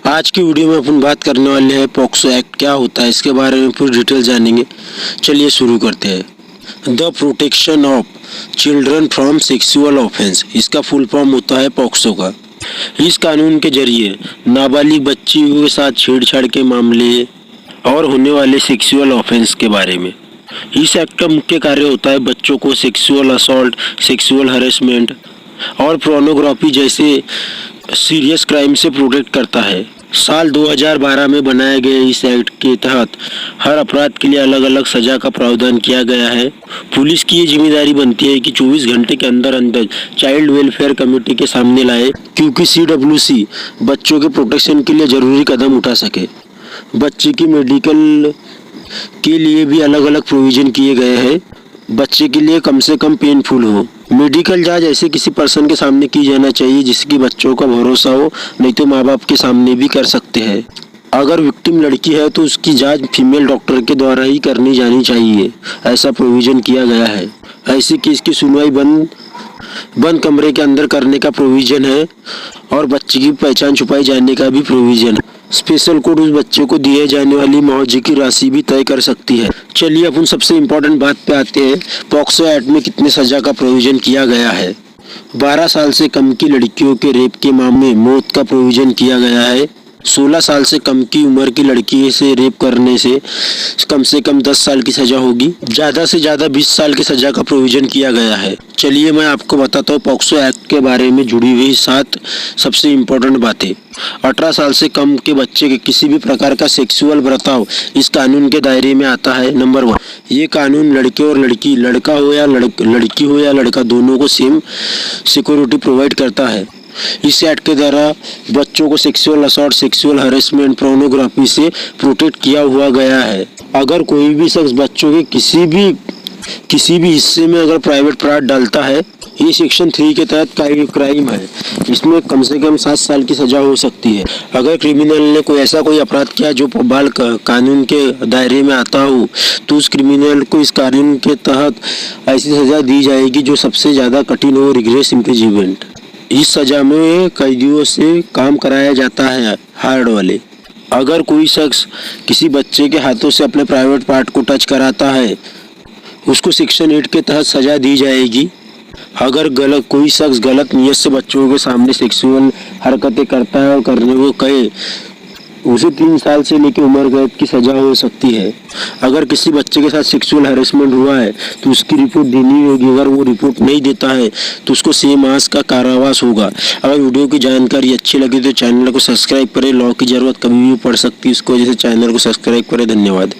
आज की वीडियो में अपन बात करने वाले हैं पॉक्सो एक्ट क्या होता है, इसके बारे में पूरी डिटेल जानेंगे। चलिए शुरू करते हैं। The protection of children from sexual offence, इसका फुल फॉर्म होता है पॉक्सो का। इस कानून के जरिए नाबालिग बच्चियों के साथ छेड़छाड़ के मामले और होने वाले सेक्सुअल ऑफेंस के बारे में। इस एक्ट का मुख्य कार्य होता है बच्चों को सेक्सुअल असॉल्ट, सेक्सुअल हरेसमेंट और पोर्नोग्राफी जैसे सीरियस क्राइम से प्रोटेक्ट करता है। साल 2012 में बनाए गए इस एक्ट के तहत हर अपराध के लिए अलग अलग सजा का प्रावधान किया गया है। पुलिस की ये जिम्मेदारी बनती है कि 24 घंटे के अंदर चाइल्ड वेलफेयर कमेटी के सामने लाए, क्योंकि CWC बच्चों के प्रोटेक्शन के लिए जरूरी कदम उठा सके। बच्चे की मेडिकल के लिए भी अलग अलग प्रोविजन किए गए हैं। बच्चे के लिए कम से कम पेनफुल हो। मेडिकल जांच ऐसे किसी पर्सन के सामने की जाना चाहिए जिसकी बच्चों का भरोसा हो, नहीं तो माँ बाप के सामने भी कर सकते हैं। अगर विक्टिम लड़की है तो उसकी जांच फीमेल डॉक्टर के द्वारा ही करनी जानी चाहिए, ऐसा प्रोविजन किया गया है। ऐसे केस की सुनवाई बंद कमरे के अंदर करने का प्रोविजन है और बच्चे की पहचान छुपाई जाने का भी प्रोविजन है। स्पेशल कोड उस बच्चे को दिए जाने वाली मुआवजे की राशि भी तय कर सकती है। चलिए अपन सबसे इम्पोर्टेंट बात पे आते हैं। पॉक्सो एक्ट में कितने सजा का प्रोविजन किया गया है। 12 साल से कम की लड़कियों के रेप के मामले में मौत का प्रोविजन किया गया है। 16 साल से कम की उम्र की लड़की से रेप करने से कम 10 साल की सजा होगी। ज़्यादा से ज़्यादा 20 साल की सजा का प्रोविजन किया गया है। चलिए मैं आपको बताता हूँ पॉक्सो एक्ट के बारे में जुड़ी हुई 7 सबसे इम्पोर्टेंट बातें। 18 साल से कम के बच्चे के किसी भी प्रकार का सेक्सुअल बर्ताव इस कानून के दायरे में आता है। नंबर 1, ये कानून लड़के और लड़की, लड़का हो या लड़की हो या लड़का, दोनों को सेम सिक्योरिटी प्रोवाइड करता है। इस एक्ट के द्वारा बच्चों को sexual assault, sexual harassment, pornography से प्रोटेक्ट किया हुआ गया है। अगर कोई भी शख्स बच्चों के किसी भी हिस्से में अगर प्राइवेट पार्ट डालता है, ये सेक्शन 3 के तहत क्राइम है। इसमें कम से कम 7 साल की सजा हो सकती है। अगर क्रिमिनल ने कोई अपराध किया जो बाल कानून के दायरे में आता हो, तो उस क्रिमिनल को इस कानून के तहत ऐसी सजा दी जाएगी जो सबसे ज़्यादा कठिन हो, रिग्रेस इम्प्रिजनमेंट। इस सजा में कैदियों से काम कराया जाता है, हार्ड वाले। अगर कोई शख्स किसी बच्चे के हाथों से अपने प्राइवेट पार्ट को टच कराता है, उसको सेक्शन 8 के तहत सजा दी जाएगी। अगर कोई शख्स गलत नियत से बच्चों के सामने सेक्सुअल हरकतें करता है और करने को कहे, उसे 3 साल से लेकर उम्र कैद की सजा हो सकती है। अगर किसी बच्चे के साथ सेक्सुअल हैरेसमेंट हुआ है तो उसकी रिपोर्ट देनी होगी। अगर वो रिपोर्ट नहीं देता है तो उसको 6 मास का कारावास होगा। अगर वीडियो की जानकारी अच्छी लगी तो चैनल को सब्सक्राइब करें। लॉ की जरूरत कभी भी पड़ सकती है, इसको वजह से चैनल को सब्सक्राइब करें। धन्यवाद।